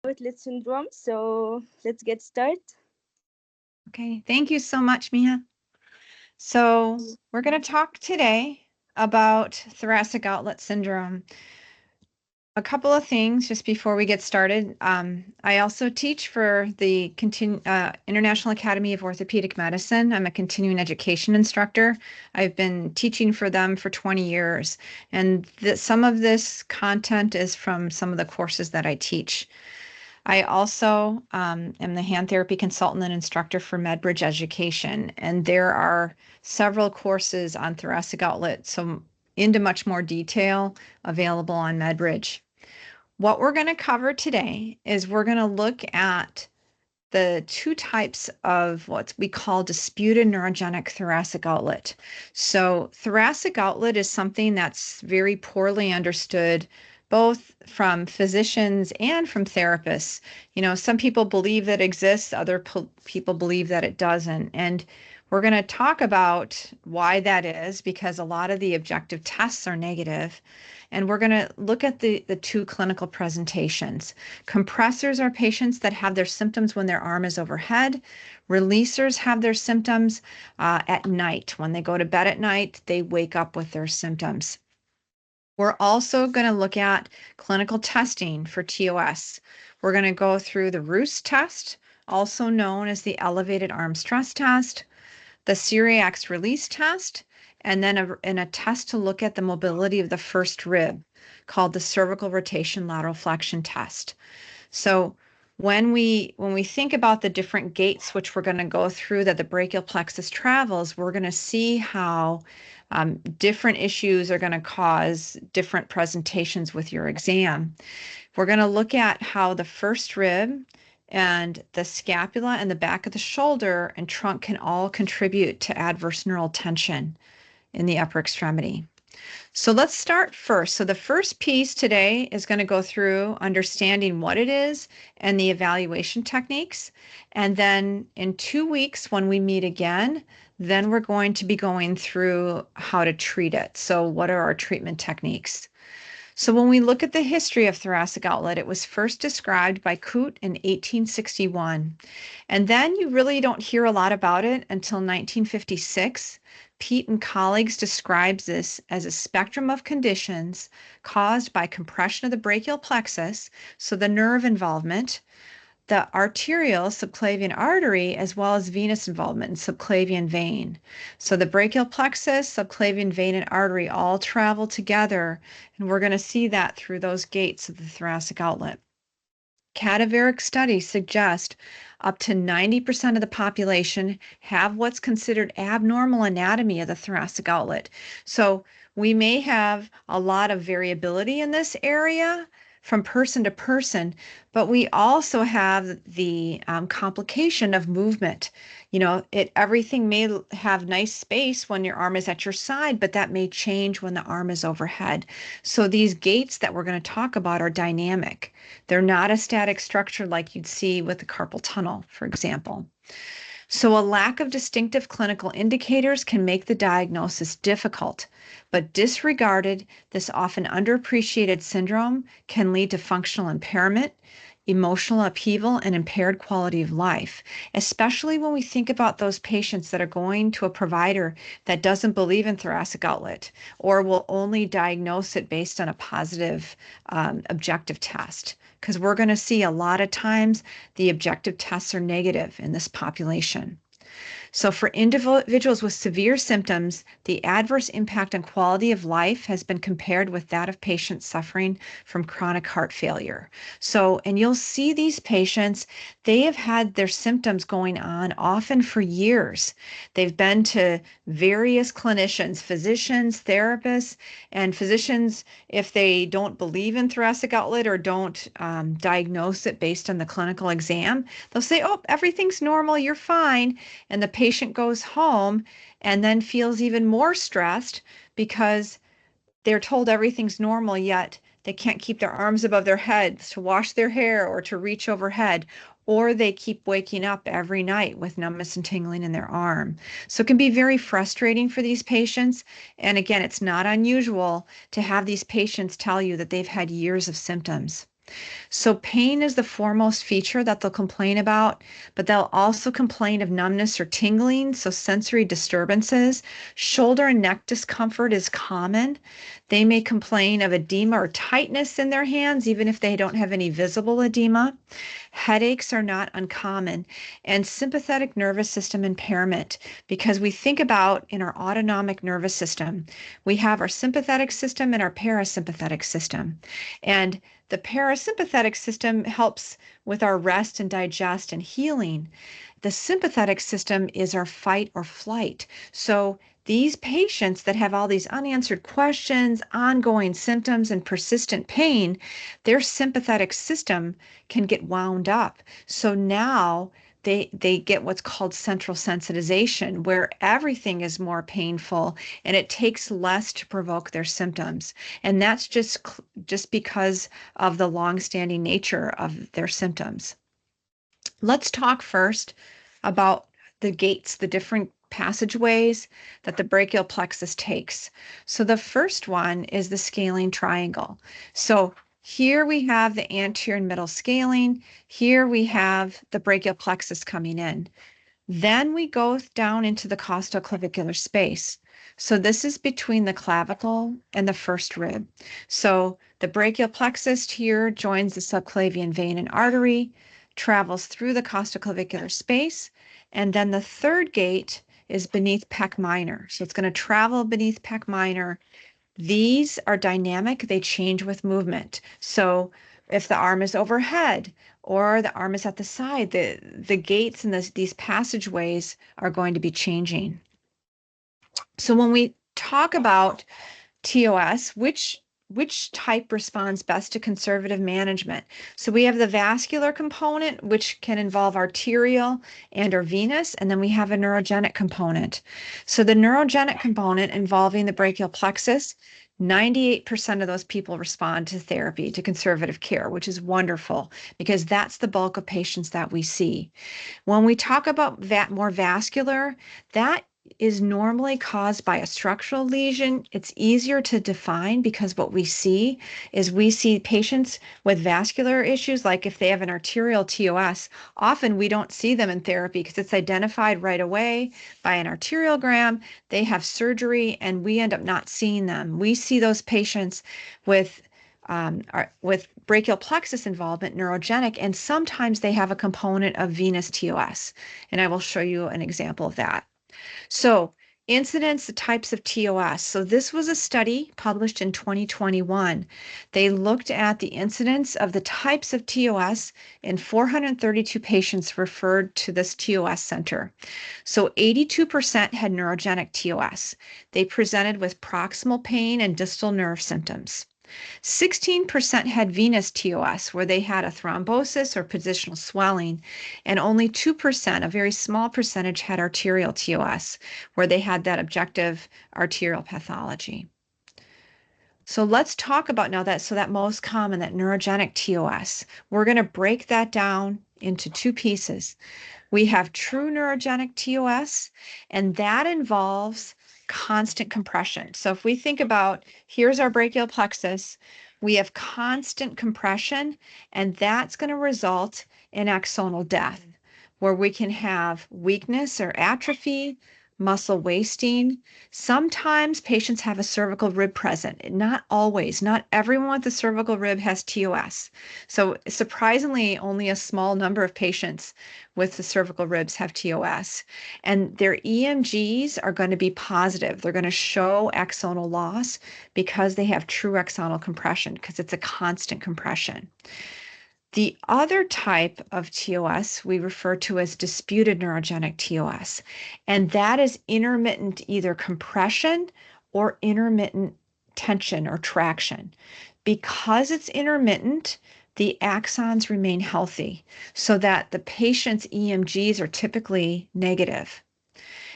outlet syndrome. So let's get started. Okay, thank you so much, Mia. So we're going to talk today about thoracic outlet syndrome. A couple of things just before we get started. I also teach for the International Academy of Orthopedic Medicine. I'm a continuing education instructor. I've been teaching for them for 20 years, and some of this content is from some of the courses that I teach. I also am the hand therapy consultant and instructor for MedBridge Education, and there are several courses on thoracic outlet, so into much more detail available on MedBridge. What we're going to cover today is we're going to look at the two types of what we call disputed neurogenic thoracic outlet. So thoracic outlet is something that's very poorly understood both from physicians and from therapists. You know, some people believe that it exists, other people believe that it doesn't. And we're going to talk about why that is because a lot of the objective tests are negative. And we're going to look at the two clinical presentations. Compressors are patients that have their symptoms when their arm is overhead. Releasers have their symptoms at night. When they go to bed at night, they wake up with their symptoms. We're also going to look at clinical testing for TOS. We're going to go through the ROOS test, also known as the elevated arm stress test, the Cyriax release test, and then a test to look at the mobility of the first rib called the cervical rotation lateral flexion test. So when we think about the different gates which we're going to go through that the brachial plexus travels, we're going to see how different issues are going to cause different presentations with your exam. We're going to look at how the first rib and the scapula and the back of the shoulder and trunk can all contribute to adverse neural tension in the upper extremity. So let's start first. So the first piece today is going to go through understanding what it is and the evaluation techniques. And then in 2 weeks, when we meet again, then we're going to be going through how to treat it. So what are our treatment techniques? So when we look at the history of thoracic outlet, it was first described by Coote in 1861. And then you really don't hear a lot about it until 1956. Pete and colleagues describes this as a spectrum of conditions caused by compression of the brachial plexus, so the nerve involvement, the arterial subclavian artery, as well as venous involvement in subclavian vein. So the brachial plexus, subclavian vein, and artery all travel together, and we're going to see that through those gates of the thoracic outlet. Cadaveric studies suggest up to 90% of the population have what's considered abnormal anatomy of the thoracic outlet. So we may have a lot of variability in this area from person to person, but we also have the complication of movement. You know, everything may have nice space when your arm is at your side, but that may change when the arm is overhead. So these gaits that we're going to talk about are dynamic. They're not a static structure like you'd see with the carpal tunnel, for example. So a lack of distinctive clinical indicators can make the diagnosis difficult, but disregarded, this often underappreciated syndrome can lead to functional impairment, emotional upheaval, and impaired quality of life, especially when we think about those patients that are going to a provider that doesn't believe in thoracic outlet or will only diagnose it based on a positive objective test. Because we're going to see a lot of times the objective tests are negative in this population. So for individuals with severe symptoms, the adverse impact on quality of life has been compared with that of patients suffering from chronic heart failure. So, and you'll see these patients, they have had their symptoms going on often for years. They've been to various clinicians, physicians, therapists, and physicians, if they don't believe in thoracic outlet or don't diagnose it based on the clinical exam, they'll say, oh, everything's normal, you're fine. And the patient goes home and then feels even more stressed because they're told everything's normal, yet they can't keep their arms above their heads to wash their hair or to reach overhead, or they keep waking up every night with numbness and tingling in their arm. So it can be very frustrating for these patients. And again, it's not unusual to have these patients tell you that they've had years of symptoms. So pain is the foremost feature that they'll complain about, but they'll also complain of numbness or tingling, so sensory disturbances. Shoulder and neck discomfort is common. They may complain of edema or tightness in their hands, even if they don't have any visible edema. Headaches are not uncommon, and sympathetic nervous system impairment, because we think about in our autonomic nervous system, we have our sympathetic system and our parasympathetic system. And the parasympathetic system helps with our rest and digest and healing. The sympathetic system is our fight or flight. So these patients that have all these unanswered questions, ongoing symptoms, and persistent pain, their sympathetic system can get wound up. So now they get what's called central sensitization, where everything is more painful and it takes less to provoke their symptoms. And that's just because of the long-standing nature of their symptoms. Let's talk first about the gates, the different passageways that the brachial plexus takes. So the first one is the scalene triangle. So here we have the anterior and middle scalene. Here we have the brachial plexus coming in. Then we go down into the costoclavicular space. So this is between the clavicle and the first rib. So the brachial plexus here joins the subclavian vein and artery, travels through the costoclavicular space, and then the third gate is beneath pec minor. So it's going to travel beneath pec minor. These are dynamic, they change with movement. So if the arm is overhead or the arm is at the side, the gates and these passageways are going to be changing. So when we talk about TOS, which type responds best to conservative management? So we have the vascular component, which can involve arterial and or venous, and then we have a neurogenic component. So the neurogenic component involving the brachial plexus, 98% of those people respond to therapy, to conservative care, which is wonderful because that's the bulk of patients that we see. When we talk about more vascular, that is normally caused by a structural lesion. It's easier to define because what we see is we see patients with vascular issues, like if they have an arterial TOS, often we don't see them in therapy because it's identified right away by an arteriogram. They have surgery and we end up not seeing them. We see those patients with brachial plexus involvement, neurogenic, and sometimes they have a component of venous TOS. And I will show you an example of that. So incidence, the types of TOS. So this was a study published in 2021. They looked at the incidence of the types of TOS in 432 patients referred to this TOS center. So 82% had neurogenic TOS. They presented with proximal pain and distal nerve symptoms. 16% had venous TOS, where they had a thrombosis or positional swelling, and only 2%, a very small percentage, had arterial TOS, where they had that objective arterial pathology. So let's talk about now that most common, that neurogenic TOS. We're going to break that down into two pieces. We have true neurogenic TOS, and that involves constant compression. So if we think about, here's our brachial plexus, we have constant compression, and that's going to result in axonal death, where we can have weakness or atrophy, muscle wasting. Sometimes patients have a cervical rib present. Not always. Not everyone with a cervical rib has TOS. So surprisingly, only a small number of patients with the cervical ribs have TOS. And their EMGs are going to be positive. They're going to show axonal loss because they have true axonal compression, because it's a constant compression. The other type of TOS we refer to as disputed neurogenic TOS, and that is intermittent either compression or intermittent tension or traction. Because it's intermittent, the axons remain healthy so that the patient's EMGs are typically negative.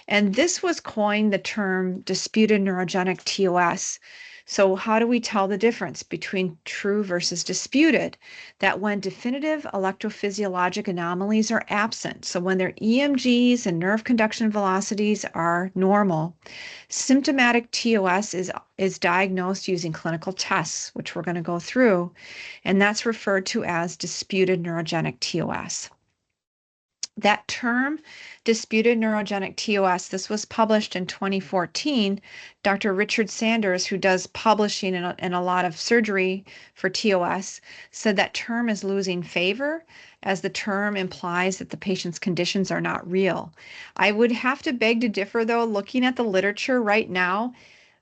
And this was coined the term disputed neurogenic TOS So how do we tell the difference between true versus disputed? That when definitive electrophysiologic anomalies are absent, so when their EMGs and nerve conduction velocities are normal, symptomatic TOS is diagnosed using clinical tests, which we're going to go through, and that's referred to as disputed neurogenic TOS. That term, disputed neurogenic TOS, this was published in 2014. Dr. Richard Sanders, who does publishing and a lot of surgery for TOS, said that term is losing favor as the term implies that the patient's conditions are not real. I would have to beg to differ, though, looking at the literature right now.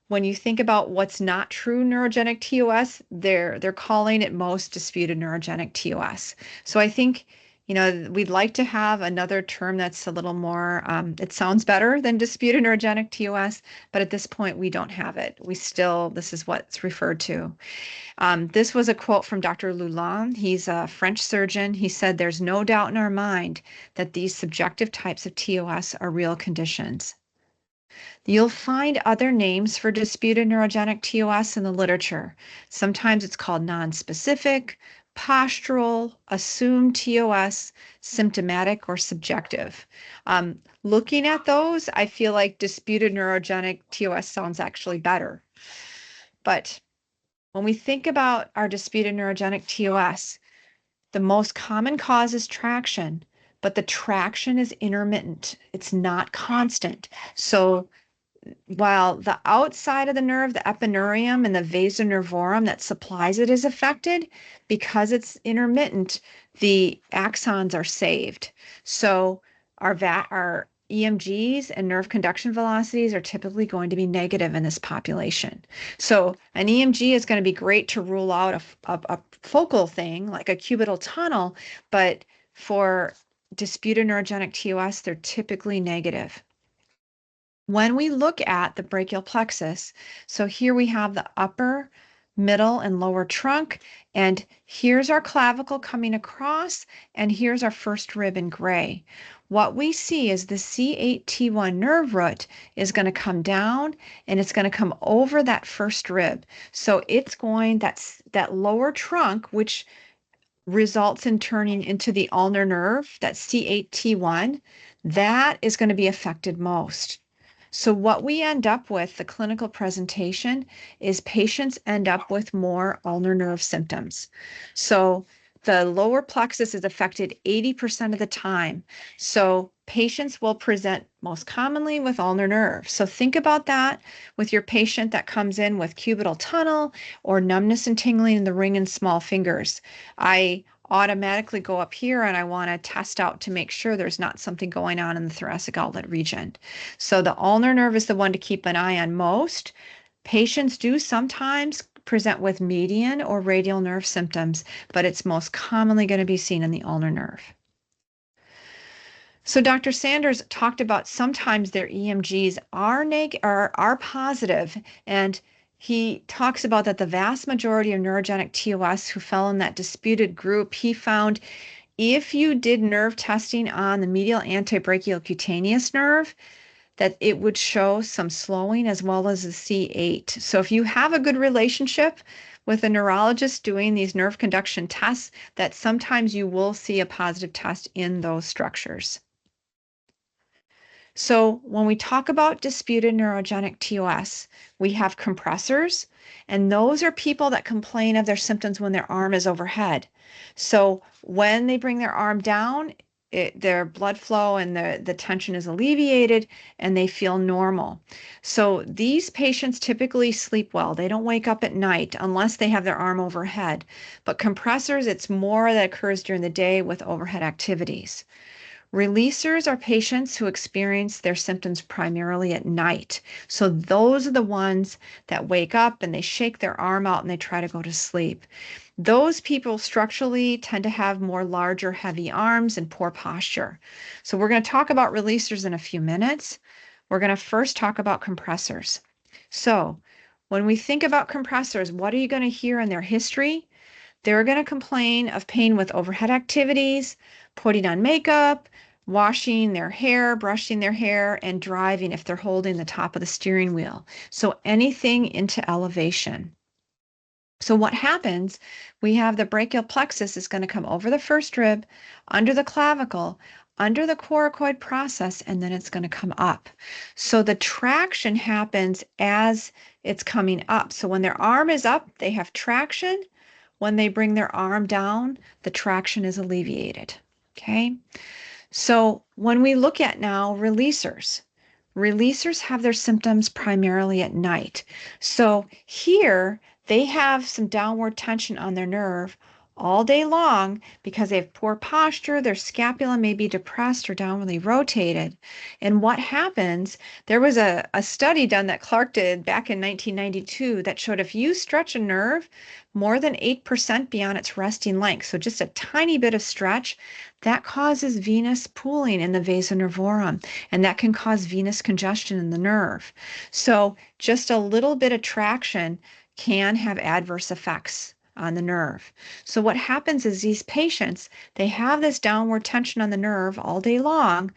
When you think about what's not true neurogenic TOS, they're calling it most disputed neurogenic TOS. So I think, we'd like to have another term that's a little more, it sounds better than disputed neurogenic TOS, but at this point we don't have it. This is what's referred to. This was a quote from Dr. Loulan. He's a French surgeon. He said, "There's no doubt in our mind that these subjective types of TOS are real conditions." You'll find other names for disputed neurogenic TOS in the literature. Sometimes it's called nonspecific, postural, assumed TOS, symptomatic, or subjective. Looking at those, I feel like disputed neurogenic TOS sounds actually better. But when we think about our disputed neurogenic TOS, the most common cause is traction, but the traction is intermittent. It's not constant. So while the outside of the nerve, the epineurium and the vasa nervorum that supplies it is affected, because it's intermittent, the axons are saved. So our EMGs and nerve conduction velocities are typically going to be negative in this population. So an EMG is going to be great to rule out a focal thing like a cubital tunnel, but for disputed neurogenic TOS, they're typically negative. When we look at the brachial plexus, so here we have the upper, middle, and lower trunk, and here's our clavicle coming across, and here's our first rib in gray. What we see is the C8T1 nerve root is going to come down, and it's going to come over that first rib. So it's going, that lower trunk, which results in turning into the ulnar nerve, that C8T1, that is going to be affected most. So what we end up with, the clinical presentation, is patients end up with more ulnar nerve symptoms. So the lower plexus is affected 80% of the time. So patients will present most commonly with ulnar nerve. So think about that with your patient that comes in with cubital tunnel or numbness and tingling in the ring and small fingers. I automatically go up here and I want to test out to make sure there's not something going on in the thoracic outlet region. So the ulnar nerve is the one to keep an eye on most. Patients do sometimes present with median or radial nerve symptoms, but it's most commonly going to be seen in the ulnar nerve. So Dr. Sanders talked about sometimes their EMGs are positive, and he talks about that the vast majority of neurogenic TOS who fell in that disputed group, he found if you did nerve testing on the medial antebrachial cutaneous nerve, that it would show some slowing as well as a C8. So if you have a good relationship with a neurologist doing these nerve conduction tests, that sometimes you will see a positive test in those structures. So when we talk about disputed neurogenic TOS, we have compressors, and those are people that complain of their symptoms when their arm is overhead. So when they bring their arm down, their blood flow and the tension is alleviated and they feel normal. So these patients typically sleep well. They don't wake up at night unless they have their arm overhead. But compressors, it's more that occurs during the day with overhead activities. Releasers are patients who experience their symptoms primarily at night. So those are the ones that wake up and they shake their arm out and they try to go to sleep. Those people structurally tend to have more larger, heavy arms and poor posture. So we're going to talk about releasers in a few minutes. We're going to first talk about compressors. So when we think about compressors, what are you going to hear in their history? They're going to complain of pain with overhead activities, putting on makeup, washing their hair, brushing their hair, and driving if they're holding the top of the steering wheel. So anything into elevation. So what happens, we have the brachial plexus is going to come over the first rib, under the clavicle, under the coracoid process, and then it's going to come up. So the traction happens as it's coming up. So when their arm is up, they have traction. When they bring their arm down, the traction is alleviated. Okay. So when we look at now releasers, releasers have their symptoms primarily at night. So here they have some downward tension on their nerve all day long because they have poor posture, their scapula may be depressed or downwardly rotated. And what happens, there was a study done that Clark did back in 1992 that showed if you stretch a nerve more than 8% beyond its resting length, so just a tiny bit of stretch, that causes venous pooling in the vasa nervorum, and that can cause venous congestion in the nerve. So just a little bit of traction can have adverse effects on the nerve. So what happens is these patients, they have this downward tension on the nerve all day long.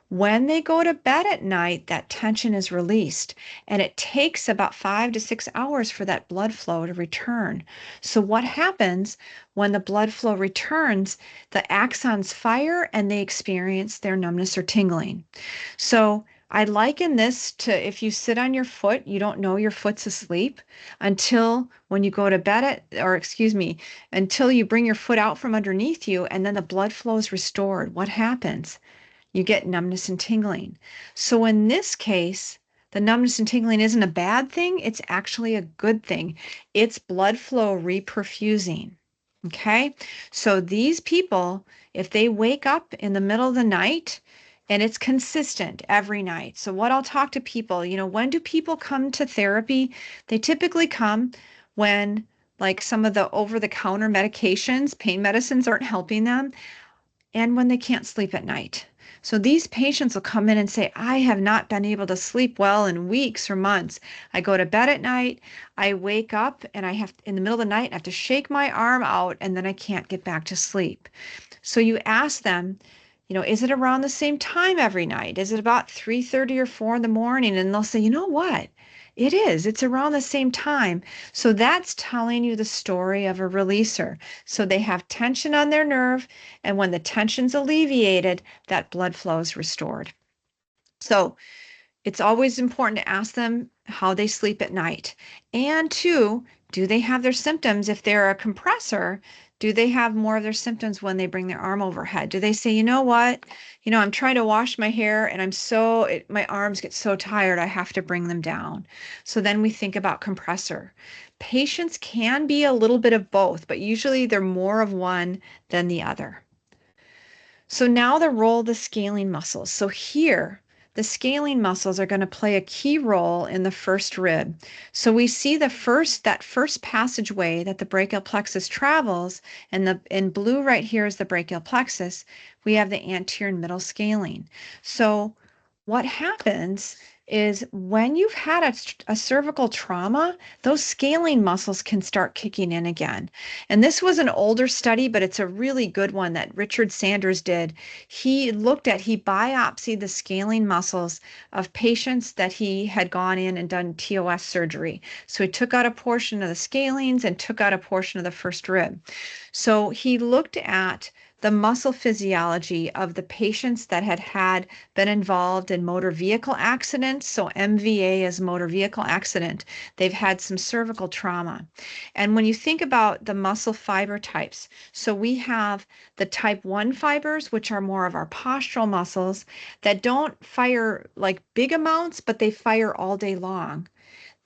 When they go to bed at night, that tension is released, and it takes about 5 to 6 hours for that blood flow to return. So what happens when the blood flow returns, the axons fire and they experience their numbness or tingling. So I liken this to if you sit on your foot, you don't know your foot's asleep until when you go to bed until you bring your foot out from underneath you and then the blood flow is restored. What happens? You get numbness and tingling. So in this case, the numbness and tingling isn't a bad thing. It's actually a good thing. It's blood flow reperfusing. Okay. So these people, if they wake up in the middle of the night and it's consistent every night. So what I'll talk to people, when do people come to therapy? They typically come when like some of the over-the-counter medications, pain medicines aren't helping them, and when they can't sleep at night. So these patients will come in and say, I have not been able to sleep well in weeks or months. I go to bed at night, I wake up and in the middle of the night, I have to shake my arm out and then I can't get back to sleep. So you ask them, is it around the same time every night? Is it about 3:30 or 4 in the morning? And they'll say, you know what? It is. It's around the same time. So that's telling you the story of a releaser. So they have tension on their nerve, and when the tension's alleviated, that blood flow is restored. So it's always important to ask them how they sleep at night. And two, do they have their symptoms? If they're a compressor, do they have more of their symptoms when they bring their arm overhead? Do they say, you know what? I'm trying to wash my hair and my arms get so tired, I have to bring them down. So then we think about compressor. Patients can be a little bit of both, but usually they're more of one than the other. So now the role of the scaling muscles. So here, the scaling muscles are going to play a key role in the first rib. So we see that first passageway that the brachial plexus travels, and in blue right here is the brachial plexus. We have the anterior and middle scaling. So what happens is when you've had a cervical trauma, those scaling muscles can start kicking in again. And this was an older study, but it's a really good one that Richard Sanders did. He biopsied the scaling muscles of patients that he had gone in and done TOS surgery. So he took out a portion of the scalings and took out a portion of the first rib. So he looked at the muscle physiology of the patients that had been involved in motor vehicle accidents. So MVA is motor vehicle accident. They've had some cervical trauma. And when you think about the muscle fiber types, so we have the type 1 fibers, which are more of our postural muscles that don't fire like big amounts, but they fire all day long.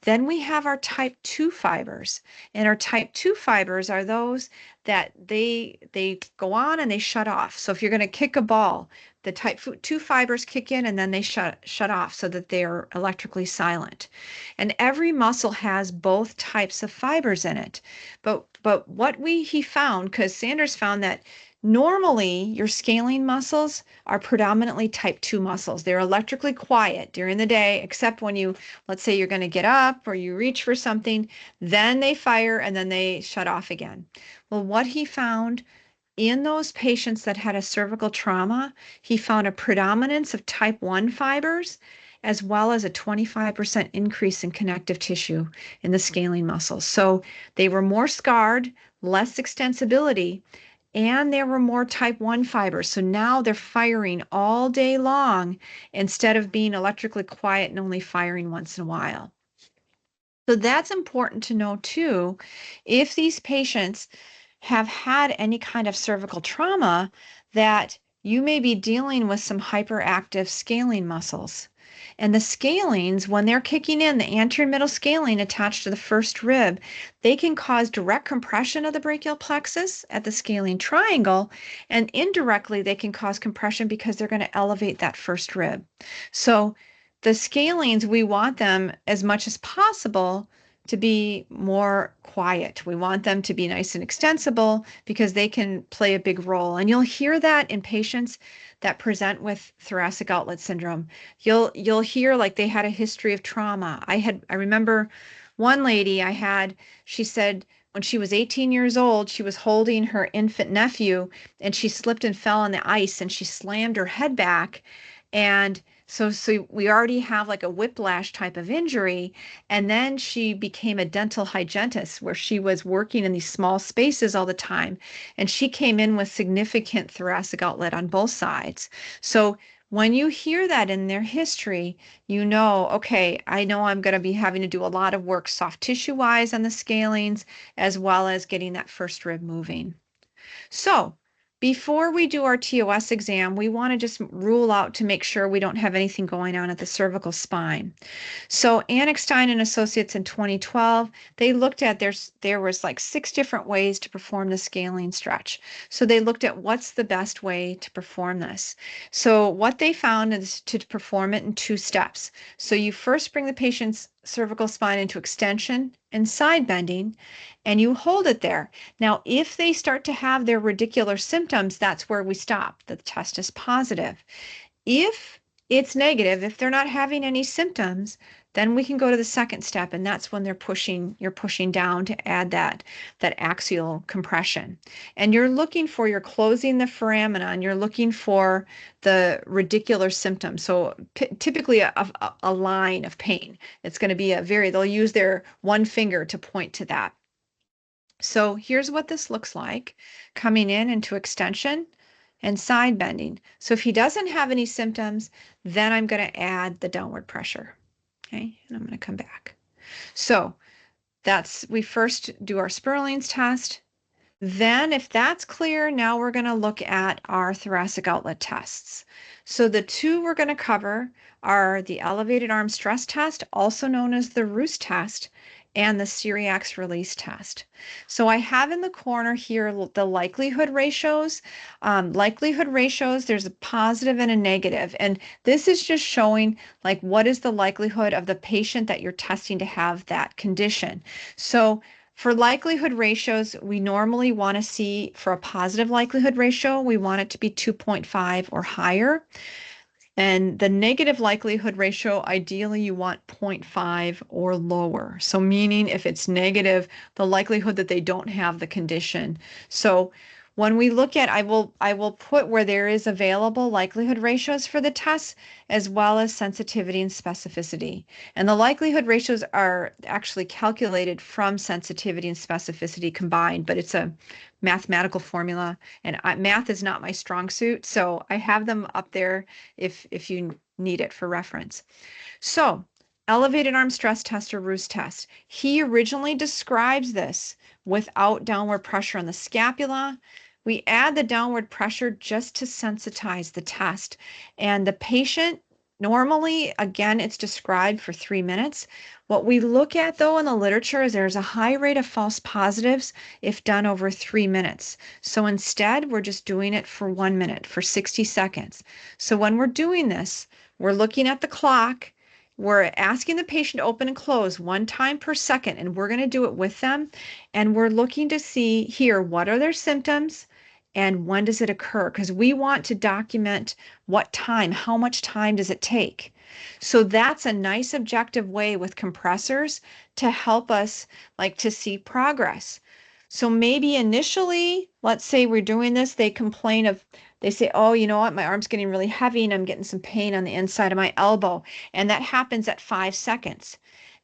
Then we have our type 2 fibers, and our type 2 fibers are those that they go on and they shut off. So if you're going to kick a ball, the type 2 fibers kick in and then they shut off so that they are electrically silent. And every muscle has both types of fibers in it. But what he found, because Sanders found that normally your scaling muscles are predominantly type 2 muscles. They're electrically quiet during the day, except when let's say you're going to get up or you reach for something, then they fire and then they shut off again. Well, what he found in those patients that had a cervical trauma, he found a predominance of type 1 fibers, as well as a 25% increase in connective tissue in the scaling muscles. So they were more scarred, less extensibility, and there were more type 1 fibers. So now they're firing all day long instead of being electrically quiet and only firing once in a while. So that's important to know too. If these patients have had any kind of cervical trauma, that you may be dealing with some hyperactive scaling muscles. And the scalings, when they're kicking in, the anterior middle scaling attached to the first rib, they can cause direct compression of the brachial plexus at the scaling triangle, and indirectly they can cause compression because they're going to elevate that first rib. So the scalings, we want them as much as possible to be more quiet. We want them to be nice and extensible because they can play a big role. And you'll hear that in patients that present with thoracic outlet syndrome. You'll hear like they had a history of trauma. I remember one lady she said when she was 18 years old, she was holding her infant nephew and she slipped and fell on the ice and she slammed her head back. And so we already have like a whiplash type of injury. And then she became a dental hygienist where she was working in these small spaces all the time. And she came in with significant thoracic outlet on both sides. So when you hear that in their history, you know, okay, I know I'm going to be having to do a lot of work soft tissue wise on the scalings, as well as getting that first rib moving. So before we do our TOS exam, we want to just rule out to make sure we don't have anything going on at the cervical spine. So Annickstein and Associates in 2012, they looked at there was like 6 different ways to perform the scaling stretch. So they looked at what's the best way to perform this. So what they found is to perform it in 2 steps. So you first bring the patient's cervical spine into extension and side bending, and you hold it there. Now, if they start to have their radicular symptoms, that's where we stop. The test is positive. If it's negative, if they're not having any symptoms, then we can go to the second step, and that's when you're pushing down to add that axial compression. And you're closing the foramina, you're looking for the radicular symptoms. So typically a line of pain. It's going to be they'll use their one finger to point to that. So here's what this looks like, coming in into extension and side bending. So if he doesn't have any symptoms, then I'm going to add the downward pressure. Okay, and I'm going to come back. So we first do our Sperling's test. Then if that's clear, now we're going to look at our thoracic outlet tests. So the 2 we're going to cover are the elevated arm stress test, also known as the Roos test, and the Cyriax release test. So I have in the corner here the likelihood ratios. There's a positive and a negative. And this is just showing like what is the likelihood of the patient that you're testing to have that condition. So for likelihood ratios, we normally want to see, for a positive likelihood ratio, we want it to be 2.5 or higher. And the negative likelihood ratio, ideally you want 0.5 or lower. So meaning if it's negative, the likelihood that they don't have the condition. So when we look at, I will put where there is available likelihood ratios for the tests, as well as sensitivity and specificity. And the likelihood ratios are actually calculated from sensitivity and specificity combined, but it's a mathematical formula, and math is not my strong suit, so I have them up there if you need it for reference. So elevated arm stress test or Roos test. He originally describes this without downward pressure on the scapula. We add the downward pressure just to sensitize the test. And the patient, normally, again, it's described for 3 minutes. What we look at, though, in the literature is there's a high rate of false positives if done over 3 minutes. So instead, we're just doing it for 1 minute, for 60 seconds. So when we're doing this, we're looking at the clock. We're asking the patient to open and close 1 time per second, and we're going to do it with them. And we're looking to see here, what are their symptoms and when does it occur? Because we want to document what time, how much time does it take? So that's a nice objective way with compressors to help us to see progress. So maybe initially, let's say we're doing this, they say, oh, you know what, my arm's getting really heavy and I'm getting some pain on the inside of my elbow. And that happens at 5 seconds.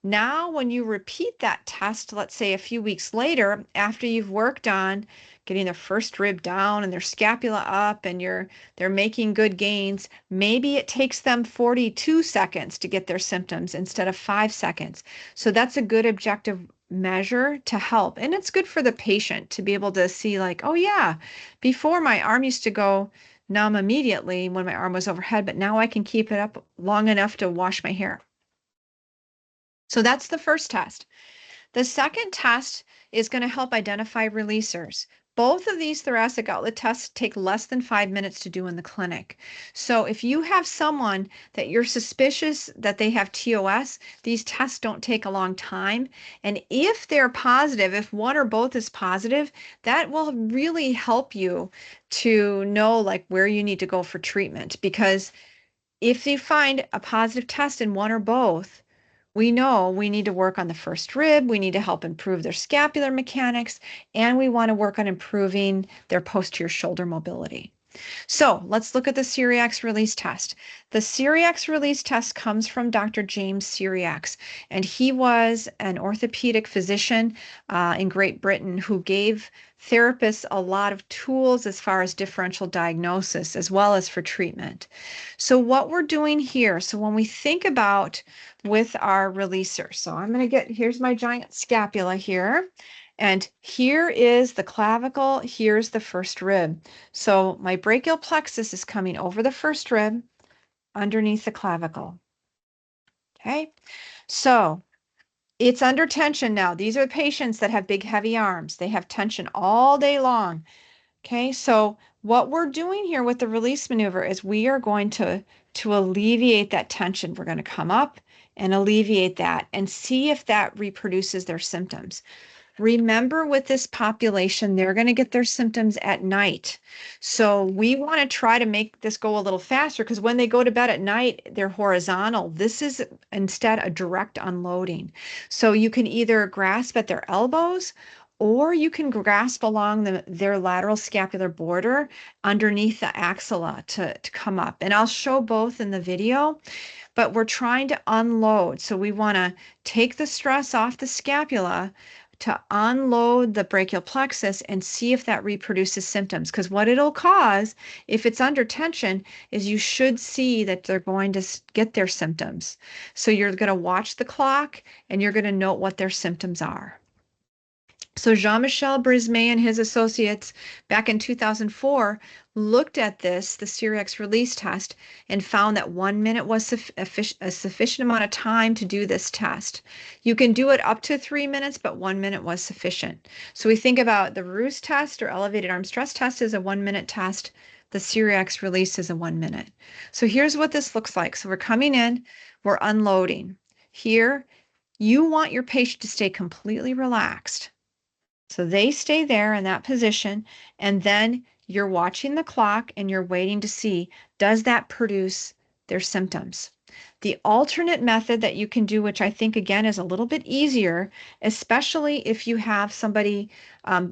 Now, when you repeat that test, let's say a few weeks later, after you've worked on getting their first rib down and their scapula up and they're making good gains, maybe it takes them 42 seconds to get their symptoms instead of 5 seconds. So that's a good objective measure to help. And it's good for the patient to be able to see like, oh yeah, before my arm used to go numb immediately when my arm was overhead, but now I can keep it up long enough to wash my hair. So that's the first test. The second test is going to help identify releasers. Both of these thoracic outlet tests take less than 5 minutes to do in the clinic. So if you have someone that you're suspicious that they have TOS, these tests don't take a long time. And if they're positive, if one or both is positive, that will really help you to know like where you need to go for treatment. Because if you find a positive test in one or both, we know we need to work on the first rib, we need to help improve their scapular mechanics, and we want to work on improving their posterior shoulder mobility. So let's look at the Cyriax release test. The Cyriax release test comes from Dr. James Cyriax, and he was an orthopedic physician in Great Britain who gave therapists a lot of tools as far as differential diagnosis as well as for treatment. So what we're doing here, so when we think about with our releaser, so I'm going to here's my giant scapula here. And here is the clavicle, here's the first rib. So my brachial plexus is coming over the first rib underneath the clavicle. Okay, so it's under tension now. These are patients that have big, heavy arms. They have tension all day long. Okay, so what we're doing here with the release maneuver is we are going to alleviate that tension. We're going to come up and alleviate that and see if that reproduces their symptoms. Remember, with this population, they're going to get their symptoms at night. So we want to try to make this go a little faster because when they go to bed at night, they're horizontal. This is instead a direct unloading. So you can either grasp at their elbows or you can grasp along their lateral scapular border underneath the axilla to come up. And I'll show both in the video, but we're trying to unload. So we want to take the stress off the scapula to unload the brachial plexus and see if that reproduces symptoms. Because what it'll cause, if it's under tension, is you should see that they're going to get their symptoms. So you're going to watch the clock and you're going to note what their symptoms are. So Jean-Michel Brismé and his associates back in 2004 looked at this, the Cyriax release test, and found that 1 minute was a sufficient amount of time to do this test. You can do it up to 3 minutes, but 1 minute was sufficient. So we think about the Roos test or elevated arm stress test is a 1 minute test. The Cyriax release is a 1 minute. So here's what this looks like. So we're coming in, we're unloading. Here, you want your patient to stay completely relaxed. So they stay there in that position, and then you're watching the clock and you're waiting to see, does that produce their symptoms? The alternate method that you can do, which I think again is a little bit easier, especially if you have somebody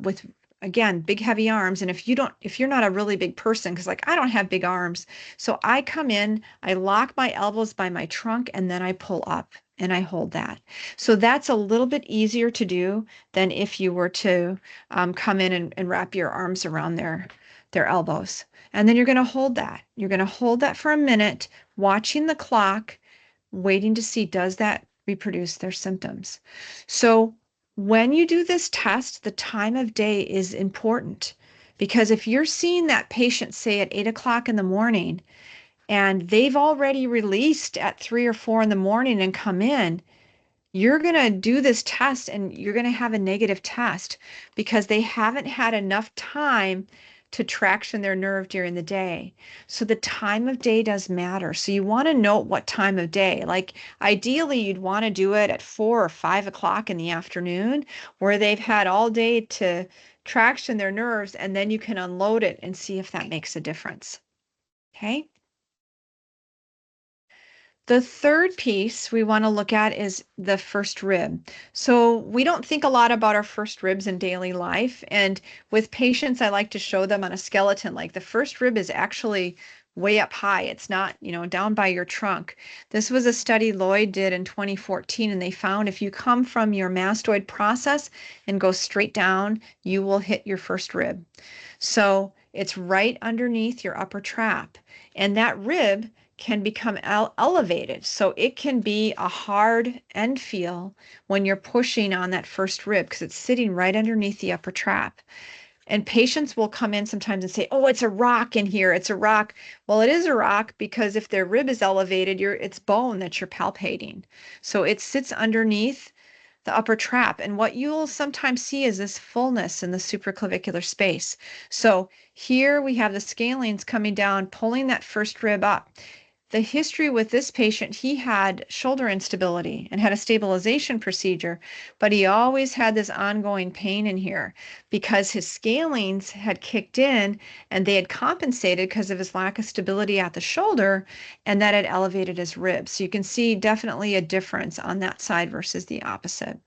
with, again, big heavy arms, and if you're not a really big person, because like I don't have big arms, so I come in, I lock my elbows by my trunk, and then I pull up and I hold that. So that's a little bit easier to do than if you were to come in and wrap your arms around their elbows. And then you're going to hold that. You're going to hold that for a minute, watching the clock, waiting to see, does that reproduce their symptoms? So when you do this test, the time of day is important, because if you're seeing that patient, say at 8 o'clock in the morning, and they've already released at 3 or 4 in the morning and come in, you're going to do this test and you're going to have a negative test because they haven't had enough time to traction their nerve during the day. So the time of day does matter. So you want to note what time of day. Like ideally, you'd want to do it at 4 or 5 o'clock in the afternoon where they've had all day to traction their nerves, and then you can unload it and see if that makes a difference. Okay. The third piece we want to look at is the first rib. So we don't think a lot about our first ribs in daily life. And with patients, I like to show them on a skeleton, like the first rib is actually way up high. It's not, down by your trunk. This was a study Lloyd did in 2014, and they found if you come from your mastoid process and go straight down, you will hit your first rib. So it's right underneath your upper trap. And that rib can become elevated. So it can be a hard end feel when you're pushing on that first rib because it's sitting right underneath the upper trap. And patients will come in sometimes and say, oh, it's a rock in here. It's a rock. Well, it is a rock because if their rib is elevated, it's bone that you're palpating. So it sits underneath the upper trap. And what you'll sometimes see is this fullness in the supraclavicular space. So here we have the scalenes coming down, pulling that first rib up. The history with this patient, he had shoulder instability and had a stabilization procedure, but he always had this ongoing pain in here because his scalenes had kicked in and they had compensated because of his lack of stability at the shoulder, and that had elevated his ribs. So you can see definitely a difference on that side versus the opposite.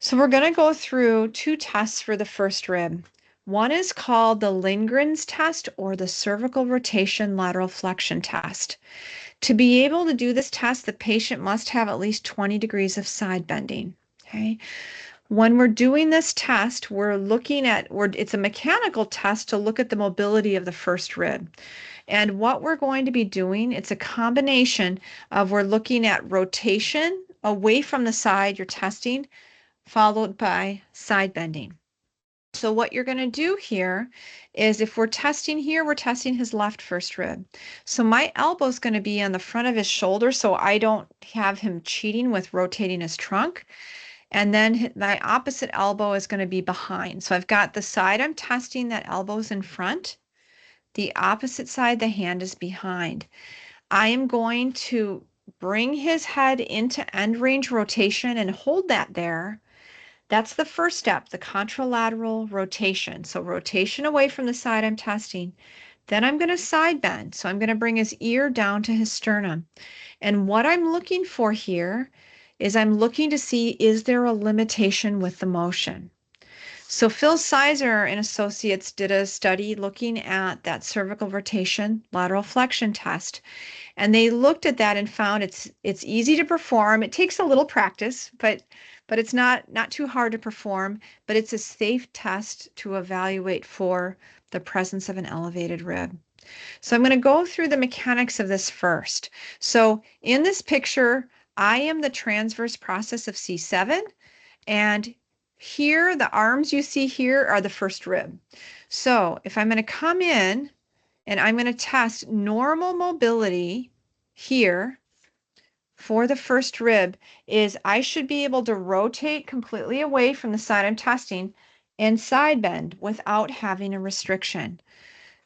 So we're going to go through two tests for the first rib. One is called the Lindgren's test or the cervical rotation lateral flexion test. To be able to do this test, the patient must have at least 20 degrees of side bending. Okay. When we're doing this test, we're looking at, it's a mechanical test to look at the mobility of the first rib. And what we're going to be doing, it's a combination of we're looking at rotation away from the side you're testing, followed by side bending. So what you're going to do here is if we're testing here, we're testing his left first rib. So my elbow is going to be on the front of his shoulder so I don't have him cheating with rotating his trunk. And then my opposite elbow is going to be behind. So I've got the side I'm testing, that elbow's in front. The opposite side, the hand is behind. I am going to bring his head into end range rotation and hold that there. That's the first step, the contralateral rotation. So rotation away from the side I'm testing. Then I'm going to side bend. So I'm going to bring his ear down to his sternum. And what I'm looking for here is I'm looking to see, is there a limitation with the motion? So Phil Sizer and associates did a study looking at that cervical rotation lateral flexion test. And they looked at that and found it's easy to perform. It takes a little practice, but it's not too hard to perform, but it's a safe test to evaluate for the presence of an elevated rib. So I'm going to go through the mechanics of this first. So in this picture, I am the transverse process of C7, and here, the arms you see here are the first rib. So if I'm going to come in and I'm going to test normal mobility here for the first rib, is I should be able to rotate completely away from the side I'm testing and side bend without having a restriction.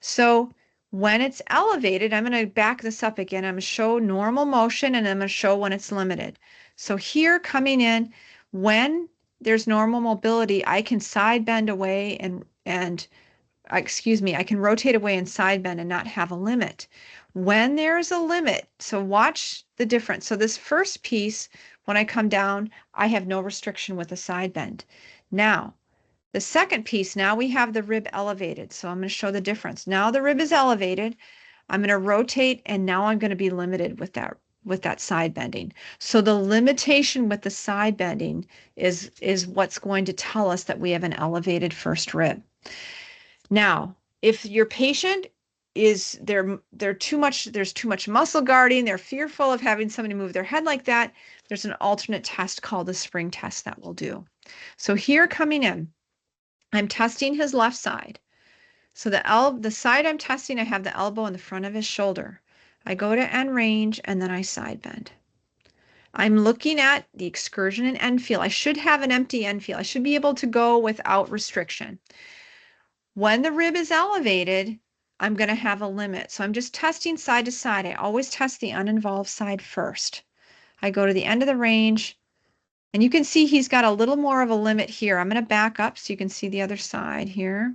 So when it's elevated, I'm going to back this up again. I'm going to show normal motion and I'm going to show when it's limited. So here coming in, when there's normal mobility, I can side bend away and I can rotate away and side bend and not have a limit. When there's a limit, so watch the difference. So this first piece, when I come down, I have no restriction with a side bend. Now, the second piece, now we have the rib elevated. So I'm going to show the difference. Now the rib is elevated. I'm going to rotate, and now I'm going to be limited with that side bending. So the limitation with the side bending is what's going to tell us that we have an elevated first rib. Now, if your patient is there's too much muscle guarding, they're fearful of having somebody move their head like that, there's an alternate test called the spring test that we'll do. So here coming in, I'm testing his left side. So the side I'm testing, I have the elbow in the front of his shoulder. I go to end range and then I side bend. I'm looking at the excursion and end feel. I should have an empty end feel. I should be able to go without restriction. When the rib is elevated, I'm going to have a limit. So I'm just testing side to side. I always test the uninvolved side first. I go to the end of the range, and you can see he's got a little more of a limit here. I'm going to back up so you can see the other side here.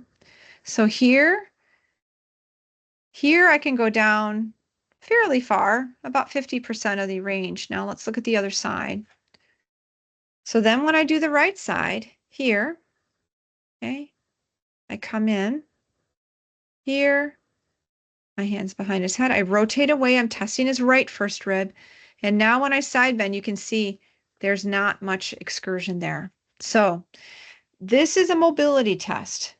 So here I can go down fairly far, about 50% of the range. Now let's look at the other side. So then when I do the right side here, okay, I come in here, my hand's behind his head. I rotate away. I'm testing his right first rib. And now when I side bend, you can see there's not much excursion there. So this is a mobility test.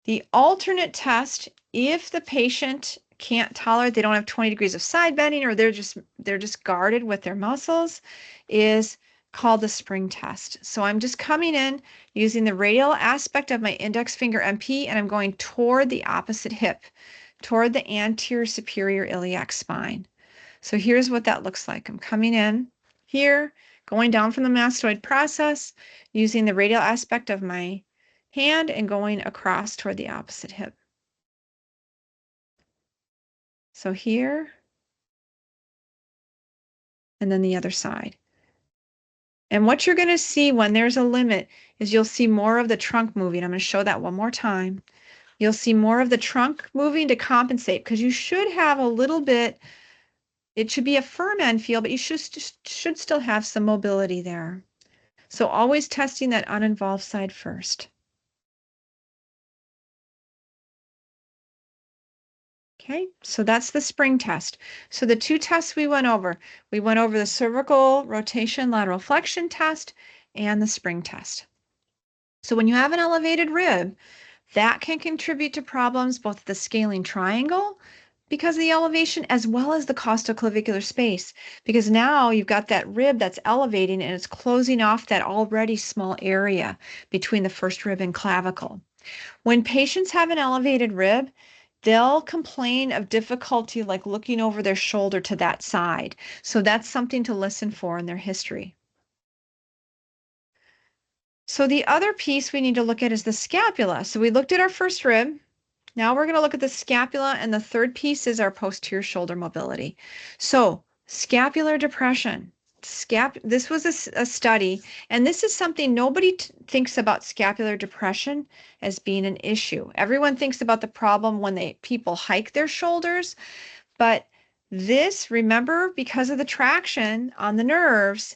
The alternate test, if the patient can't tolerate, they don't have 20 degrees of side bending, or they're just guarded with their muscles, is called the spring test. So I'm just coming in using the radial aspect of my index finger MP, and I'm going toward the opposite hip, toward the anterior superior iliac spine. So here's what that looks like. I'm coming in here, going down from the mastoid process, using the radial aspect of my hand and going across toward the opposite hip. So here, and then the other side. And what you're going to see when there's a limit is you'll see more of the trunk moving. I'm going to show that one more time. You'll see more of the trunk moving to compensate, because you should have a little bit, it should be a firm end feel, but you should still have some mobility there. So always testing that uninvolved side first. Okay, so that's the spring test. So the two tests we went over the cervical rotation lateral flexion test and the spring test. So when you have an elevated rib, that can contribute to problems both at the scalene triangle because of the elevation, as well as the costoclavicular space, because now you've got that rib that's elevating and it's closing off that already small area between the first rib and clavicle. When patients have an elevated rib, they'll complain of difficulty like looking over their shoulder to that side. So that's something to listen for in their history. So the other piece we need to look at is the scapula. So we looked at our first rib. Now we're going to look at the scapula, and the third piece is our posterior shoulder mobility. So scapular depression. This was a study, and this is something nobody thinks about scapular depression as being an issue. Everyone thinks about the problem when people hike their shoulders, but this, remember, because of the traction on the nerves,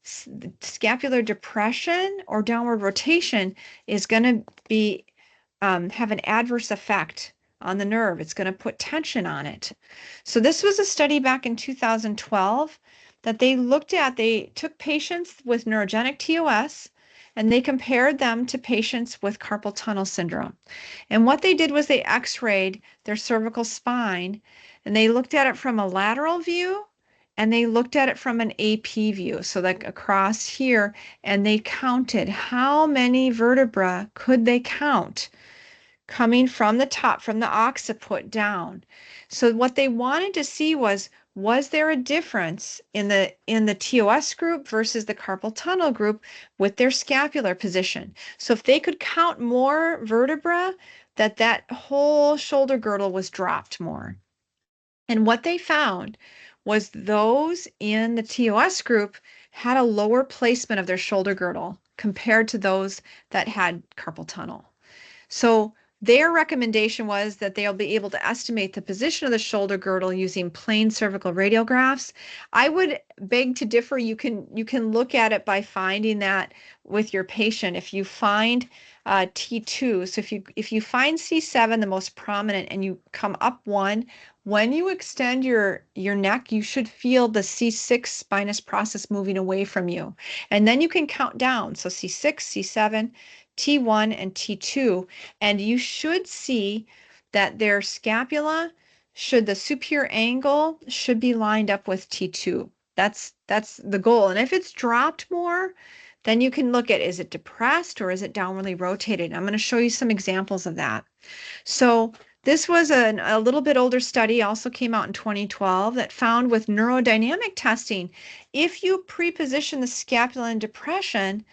scapular depression or downward rotation is going to be have an adverse effect on the nerve. It's going to put tension on it. So this was a study back in 2012 that they took patients with neurogenic TOS and they compared them to patients with carpal tunnel syndrome. And what they did was they x-rayed their cervical spine, and they looked at it from a lateral view and they looked at it from an AP view, so like across here, and they counted how many vertebrae could they count coming from the top, from the occiput down. So what they wanted to see was there a difference in the TOS group versus the carpal tunnel group with their scapular position. So if they could count more vertebrae, that whole shoulder girdle was dropped more. And what they found was those in the TOS group had a lower placement of their shoulder girdle compared to those that had carpal tunnel. So their recommendation was that they'll be able to estimate the position of the shoulder girdle using plain cervical radiographs. I would beg to differ. You can look at it by finding that with your patient. If you find T2, so if you find C7 the most prominent and you come up one, when you extend your neck, you should feel the C6 spinous process moving away from you. And then you can count down. So C6, C7, T1 and T2, and you should see that their scapula, the superior angle should be lined up with T2. That's the goal. And if it's dropped more, then you can look at, is it depressed or is it downwardly rotated? I'm going to show you some examples of that. So this was a little bit older study, also came out in 2012, that found with neurodynamic testing, if you preposition the scapula in depression,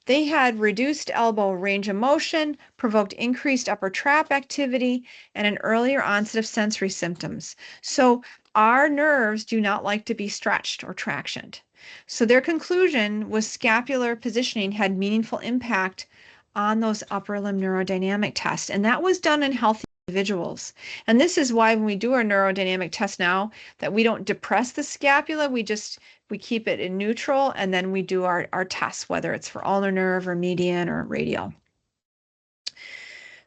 they had reduced elbow range of motion, provoked increased upper trap activity, and an earlier onset of sensory symptoms. So our nerves do not like to be stretched or tractioned. So their conclusion was scapular positioning had meaningful impact on those upper limb neurodynamic tests. And that was done in healthy individuals. And this is why when we do our neurodynamic test now, that we don't depress the scapula, we keep it in neutral, and then we do our tests, whether it's for ulnar nerve or median or radial.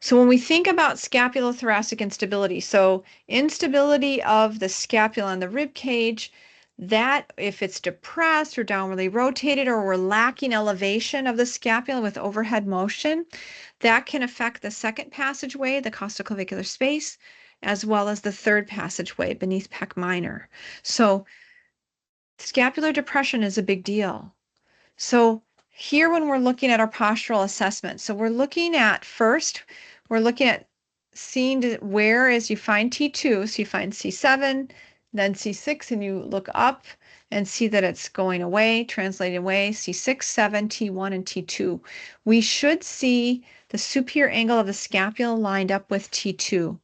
So when we think about scapulothoracic instability, so instability of the scapula and the rib cage, that if it's depressed or downwardly rotated, or we're lacking elevation of the scapula with overhead motion, that can affect the second passageway, the costoclavicular space, as well as the third passageway beneath pec minor. So scapular depression is a big deal. So here when we're looking at our postural assessment, so we're looking at first, we're looking at seeing where as you find T2, so you find C7, then C6, and you look up and see that it's going away, translating away, C6, 7, T1, and T2. We should see the superior angle of the scapula lined up with T2.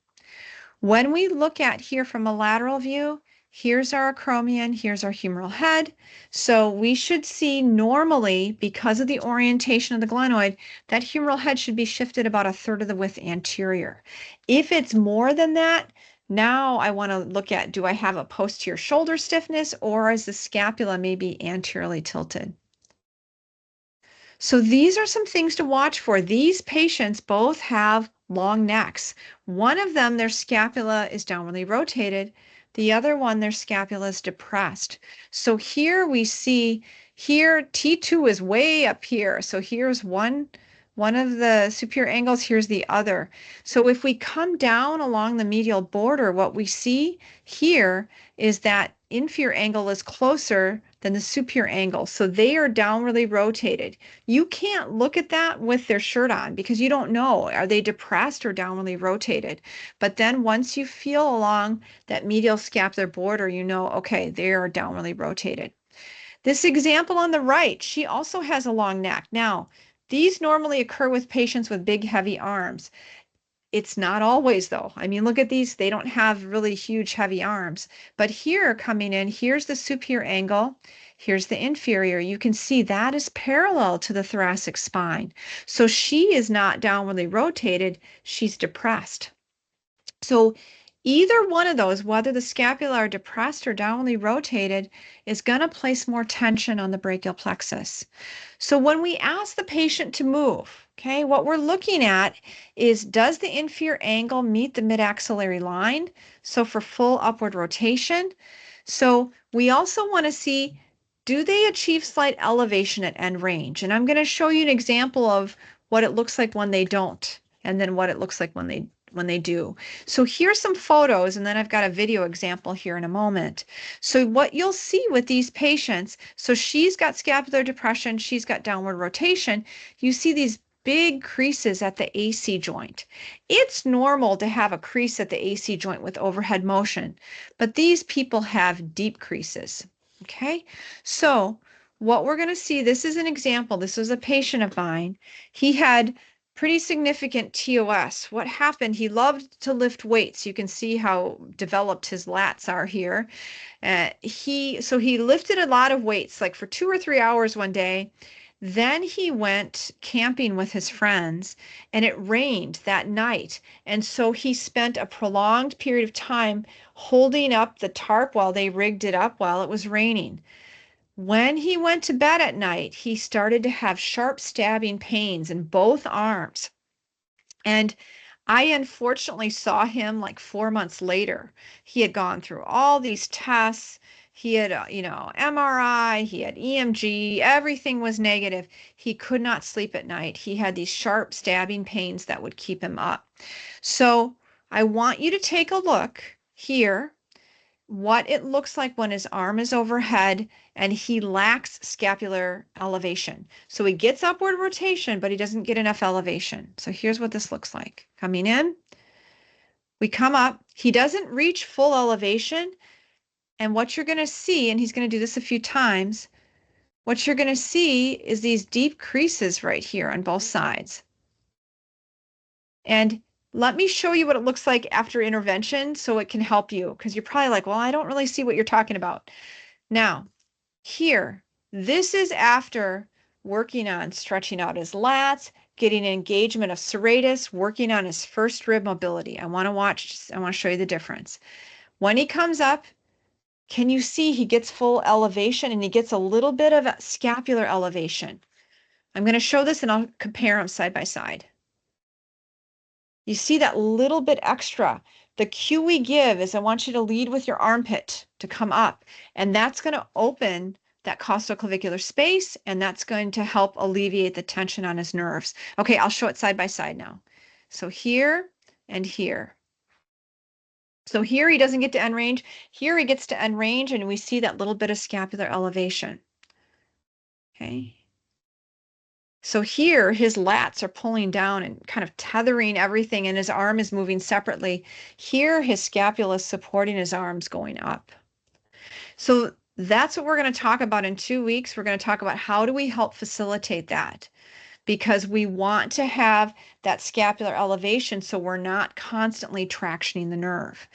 When we look at here from a lateral view, here's our acromion, here's our humeral head. So we should see normally, because of the orientation of the glenoid, that humeral head should be shifted about 1/3 of the width anterior. If it's more than that, now I want to look at, do I have a posterior shoulder stiffness, or is the scapula maybe anteriorly tilted? So these are some things to watch for. These patients both have long necks. One of them, their scapula is downwardly rotated. The other one, their scapula is depressed. So here we see, here T2 is way up here. So here's one of the superior angles, here's the other. So if we come down along the medial border, what we see here is that inferior angle is closer than the superior angle. So they are downwardly rotated. You can't look at that with their shirt on because you don't know, are they depressed or downwardly rotated? But then once you feel along that medial scapular border, you know, okay, they are downwardly rotated. This example on the right, she also has a long neck. Now, these normally occur with patients with big, heavy arms. It's not always though. I mean, look at these. They don't have really huge, heavy arms. But here coming in, here's the superior angle. Here's the inferior. You can see that is parallel to the thoracic spine. So she is not downwardly rotated. She's depressed. So either one of those, whether the scapula are depressed or downwardly rotated, is going to place more tension on the brachial plexus. So when we ask the patient to move, okay, what we're looking at is, does the inferior angle meet the mid-axillary line? So for full upward rotation. So we also want to see, do they achieve slight elevation at end range? And I'm going to show you an example of what it looks like when they don't, and then what it looks like when they do. So here's some photos, and then I've got a video example here in a moment. So what you'll see with these patients, so she's got scapular depression, she's got downward rotation. You see these big creases at the AC joint. It's normal to have a crease at the AC joint with overhead motion, but these people have deep creases. Okay, so what we're going to see, this is an example. This was a patient of mine. He had pretty significant TOS. What happened? He loved to lift weights. You can see how developed his lats are here. So he lifted a lot of weights, like for 2 or 3 hours one day. Then he went camping with his friends, and it rained that night. And so he spent a prolonged period of time holding up the tarp while they rigged it up while it was raining. When he went to bed at night, he started to have sharp stabbing pains in both arms. And I unfortunately saw him like 4 months later. He had gone through all these tests. He had, MRI, he had EMG, everything was negative. He could not sleep at night. He had these sharp stabbing pains that would keep him up. So I want you to take a look here, what it looks like when his arm is overhead and he lacks scapular elevation. So he gets upward rotation, but he doesn't get enough elevation. So here's what this looks like. Coming in, we come up, he doesn't reach full elevation. And what you're going to see, and he's going to do this a few times, what you're going to see is these deep creases right here on both sides. And let me show you what it looks like after intervention so it can help you, because you're probably like, well, I don't really see what you're talking about. Now, here, this is after working on stretching out his lats, getting an engagement of serratus, working on his first rib mobility. I want to show you the difference. When he comes up, can you see he gets full elevation and he gets a little bit of scapular elevation? I'm going to show this and I'll compare them side by side. You see that little bit extra. The cue we give is I want you to lead with your armpit to come up, and that's going to open that costoclavicular space, and that's going to help alleviate the tension on his nerves. Okay, I'll show it side by side now. So here and here. So here he doesn't get to end range. Here he gets to end range, and we see that little bit of scapular elevation. Okay. So here his lats are pulling down and kind of tethering everything, and his arm is moving separately. Here his scapula is supporting his arms going up. So that's what we're going to talk about in 2 weeks. We're going to talk about how do we help facilitate that, because we want to have that scapular elevation so we're not constantly tractioning the nerve.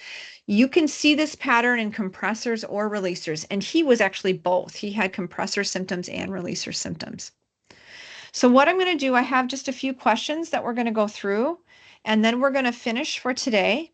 You can see this pattern in compressors or releasers, and he was actually both. He had compressor symptoms and releaser symptoms. So what I'm going to do, I have just a few questions that we're going to go through, and then we're going to finish for today.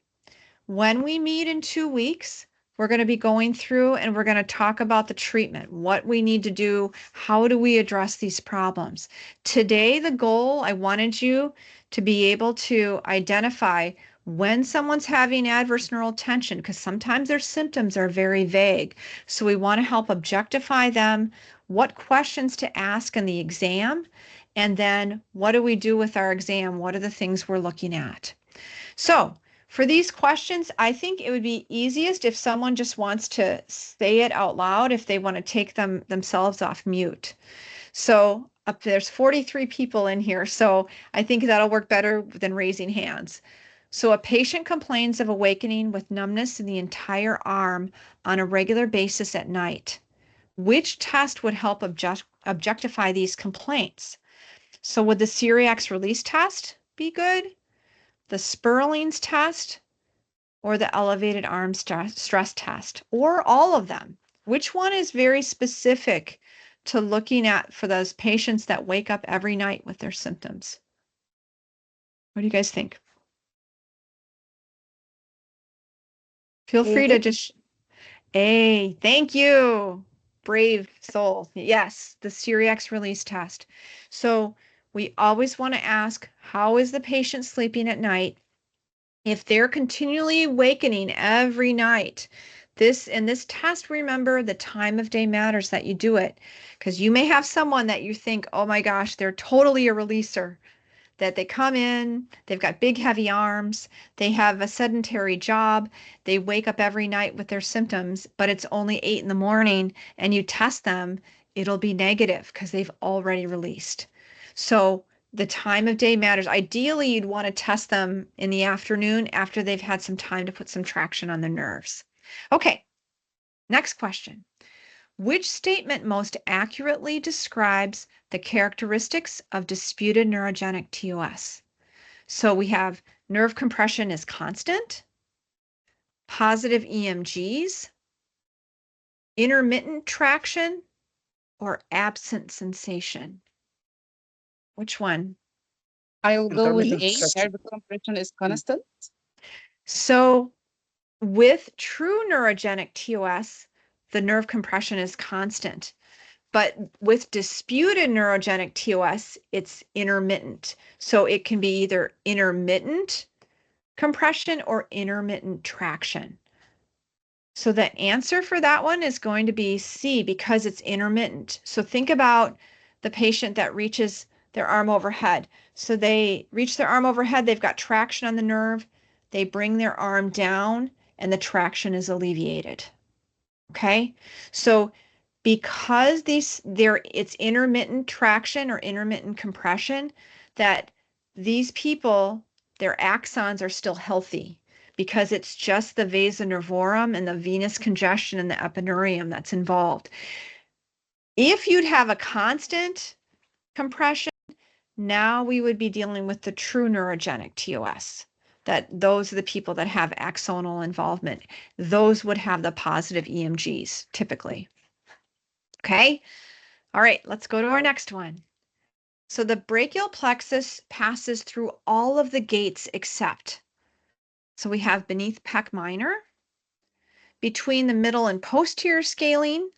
When we meet in 2 weeks, we're going to be going through and we're going to talk about the treatment, what we need to do, how do we address these problems. Today, the goal, I wanted you to be able to identify when someone's having adverse neural tension, because sometimes their symptoms are very vague. So we want to help objectify them, what questions to ask in the exam, and then what do we do with our exam? What are the things we're looking at? So for these questions, I think it would be easiest if someone just wants to say it out loud, if they want to take themselves off mute. So there's 43 people in here, so I think that'll work better than raising hands. So a patient complains of awakening with numbness in the entire arm on a regular basis at night. Which test would help objectify these complaints? So would the Ciriax release test be good? The Sperling's test, or the elevated arm stress test, or all of them? Which one is very specific to looking at for those patients that wake up every night with their symptoms? What do you guys think? Feel free to just, hey, thank you. Brave soul. Yes, the Ciriax release test. So we always want to ask, how is the patient sleeping at night? If they're continually awakening every night, this test, remember, the time of day matters that you do it, because you may have someone that you think, oh my gosh, they're totally a releaser, that they come in, they've got big heavy arms, they have a sedentary job, they wake up every night with their symptoms, but it's only 8 in the morning and you test them, it'll be negative because they've already released. So the time of day matters. Ideally, you'd want to test them in the afternoon after they've had some time to put some traction on their nerves. Okay, next question. Which statement most accurately describes the characteristics of disputed neurogenic TOS? So we have nerve compression is constant, positive EMGs, intermittent traction, or absent sensation. Which one? I will go with Intermittent A. Nerve compression is constant. So with true neurogenic TOS, the nerve compression is constant. But with disputed neurogenic TOS, it's intermittent. So it can be either intermittent compression or intermittent traction. So the answer for that one is going to be C, because it's intermittent. So think about the patient that reaches their arm overhead. So they reach their arm overhead, they've got traction on the nerve, they bring their arm down, and the traction is alleviated. Okay, so because it's intermittent traction or intermittent compression, that these people, their axons are still healthy, because it's just the vasa nervorum and the venous congestion and the epineurium that's involved. If you'd have a constant compression, now we would be dealing with the true neurogenic TOS. That those are the people that have axonal involvement. Those would have the positive EMGs typically. Okay. All right, let's go to our next one. So the brachial plexus passes through all of the gates except. So we have beneath pec minor, between the middle and posterior scalene,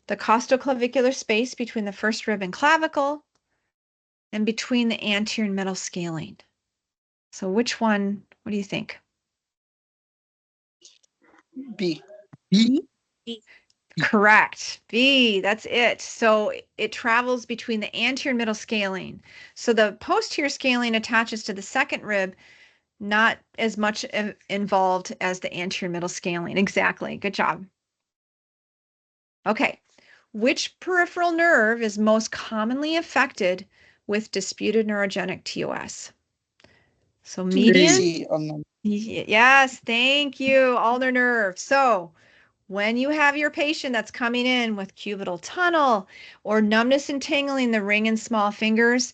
the costoclavicular space between the first rib and clavicle, and between the anterior and middle scalene. So which one, what do you think? B. B. Correct. B, that's it. So it travels between the anterior and middle scalene. So the posterior scalene attaches to the second rib, not as much involved as the anterior middle scalene. Exactly. Good job. Okay. Which peripheral nerve is most commonly affected with disputed neurogenic TOS? So median. C. Ulnar. Yes, thank you. Ulnar nerve. So when you have your patient that's coming in with cubital tunnel or numbness and tingling in the ring and small fingers,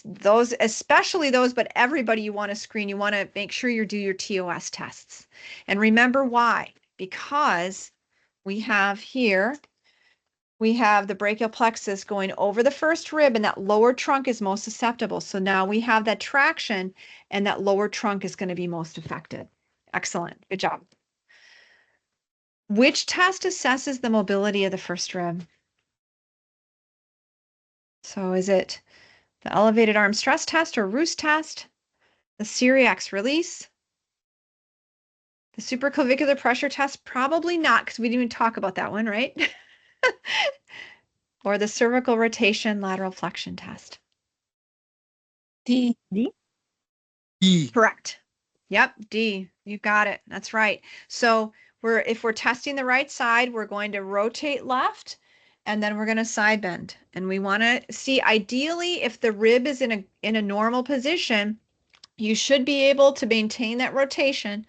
those, especially those, but everybody you want to screen, you want to make sure you do your TOS tests. And remember why? Because we have here, we have the brachial plexus going over the first rib, and that lower trunk is most susceptible. So now we have that traction, and that lower trunk is going to be most affected. Excellent. Good job. Which test assesses the mobility of the first rib? So is it the elevated arm stress test or Roost test, the Cyriax release, the supraclavicular pressure test? Probably not, because we didn't even talk about that one, right? Or the cervical rotation lateral flexion test? D. D. E. Correct. Yep, D. You got it. That's right. So if we're testing the right side, we're going to rotate left, and then we're going to side bend. And we want to see, ideally, if the rib is in a normal position, you should be able to maintain that rotation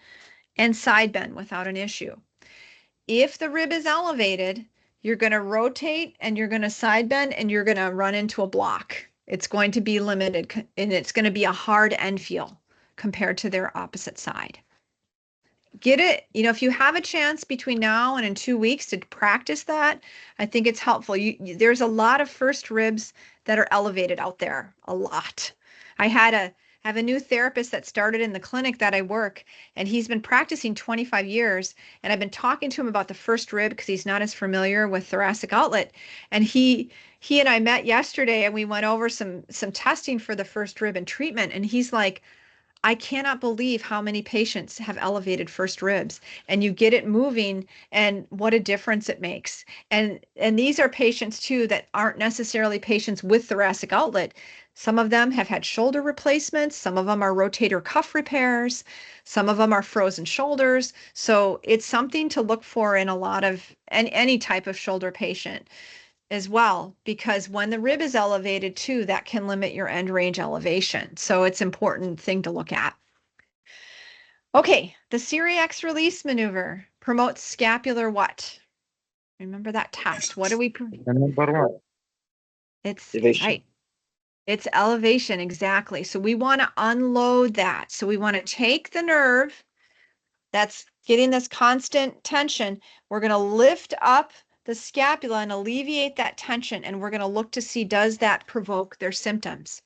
and side bend without an issue. If the rib is elevated, you're going to rotate and you're going to side bend and you're going to run into a block. It's going to be limited, and it's going to be a hard end feel compared to their opposite side. Get it, if you have a chance between now and in 2 weeks to practice that, I think it's helpful. There's a lot of first ribs that are elevated out there, a lot. I have a new therapist that started in the clinic that I work, and he's been practicing 25 years, and I've been talking to him about the first rib because he's not as familiar with thoracic outlet. And he and I met yesterday, and we went over some testing for the first rib and treatment, and he's like, I cannot believe how many patients have elevated first ribs, and you get it moving, and what a difference it makes. And these are patients too that aren't necessarily patients with thoracic outlet. Some of them have had shoulder replacements. Some of them are rotator cuff repairs. Some of them are frozen shoulders. So it's something to look for in a lot of any type of shoulder patient as well, because when the rib is elevated too, that can limit your end range elevation. So it's an important thing to look at. Okay, the Cyriax release maneuver promotes scapular what? Remember that test. What do we? Number one. It's Elevation. right. It's elevation, exactly. So we want to unload that. So we want to take the nerve that's getting this constant tension. We're going to lift up the scapula and alleviate that tension, and we're going to look to see, does that provoke their symptoms?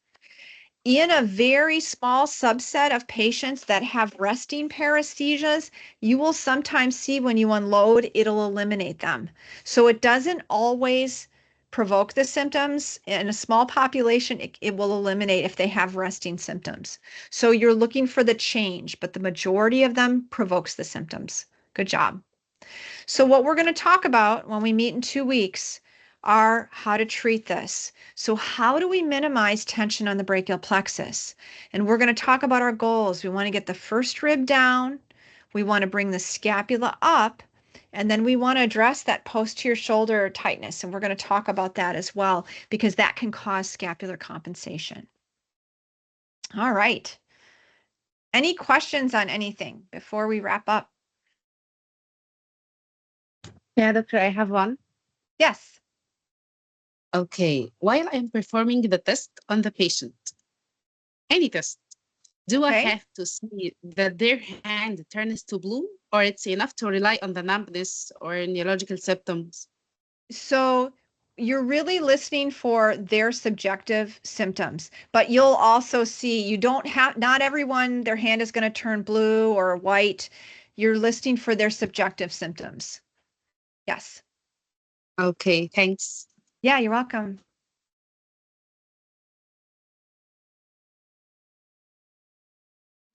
In a very small subset of patients that have resting paresthesias, you will sometimes see when you unload, it'll eliminate them. So it doesn't always provoke the symptoms. In a small population, it will eliminate if they have resting symptoms. So you're looking for the change, but the majority of them provokes the symptoms. Good job. So what we're going to talk about when we meet in 2 weeks are how to treat this. So how do we minimize tension on the brachial plexus? And we're going to talk about our goals. We want to get the first rib down. We want to bring the scapula up. And then we want to address that posterior shoulder tightness. And we're going to talk about that as well, because that can cause scapular compensation. All right. Any questions on anything before we wrap up? Yeah, doctor, I have one. Yes. Okay, while I'm performing the test on the patient, any test, do I Okay. have to see that their hand turns to blue, or it's enough to rely on the numbness or neurological symptoms? So you're really listening for their subjective symptoms, but you'll also see you don't have, not everyone, their hand is going to turn blue or white. You're listening for their subjective symptoms. Yes. Okay, thanks. Yeah, you're welcome.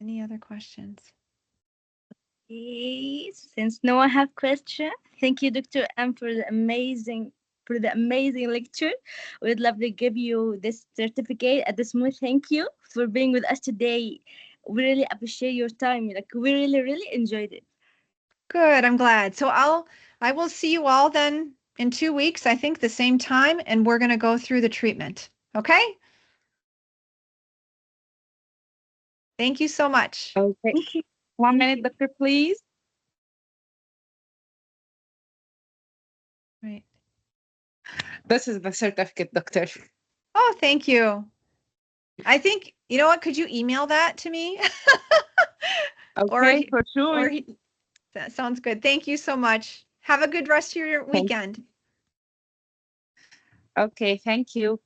Any other questions? Okay, since no one have question, thank you, Dr. M, for the amazing lecture. We'd love to give you this certificate at this moment. Thank you for being with us today. We really appreciate your time. Like we really enjoyed it. Good, I'm glad. So I will see you all then in 2 weeks, I think the same time, and we're going to go through the treatment. Okay? Thank you so much. Okay. Thank you. 1 minute, doctor, please. Right. This is the certificate, doctor. Oh, thank you. I think, you know what, could you email that to me? Okay, for sure. Or that sounds good. Thank you so much. Have a good rest of your weekend. Okay, thank you.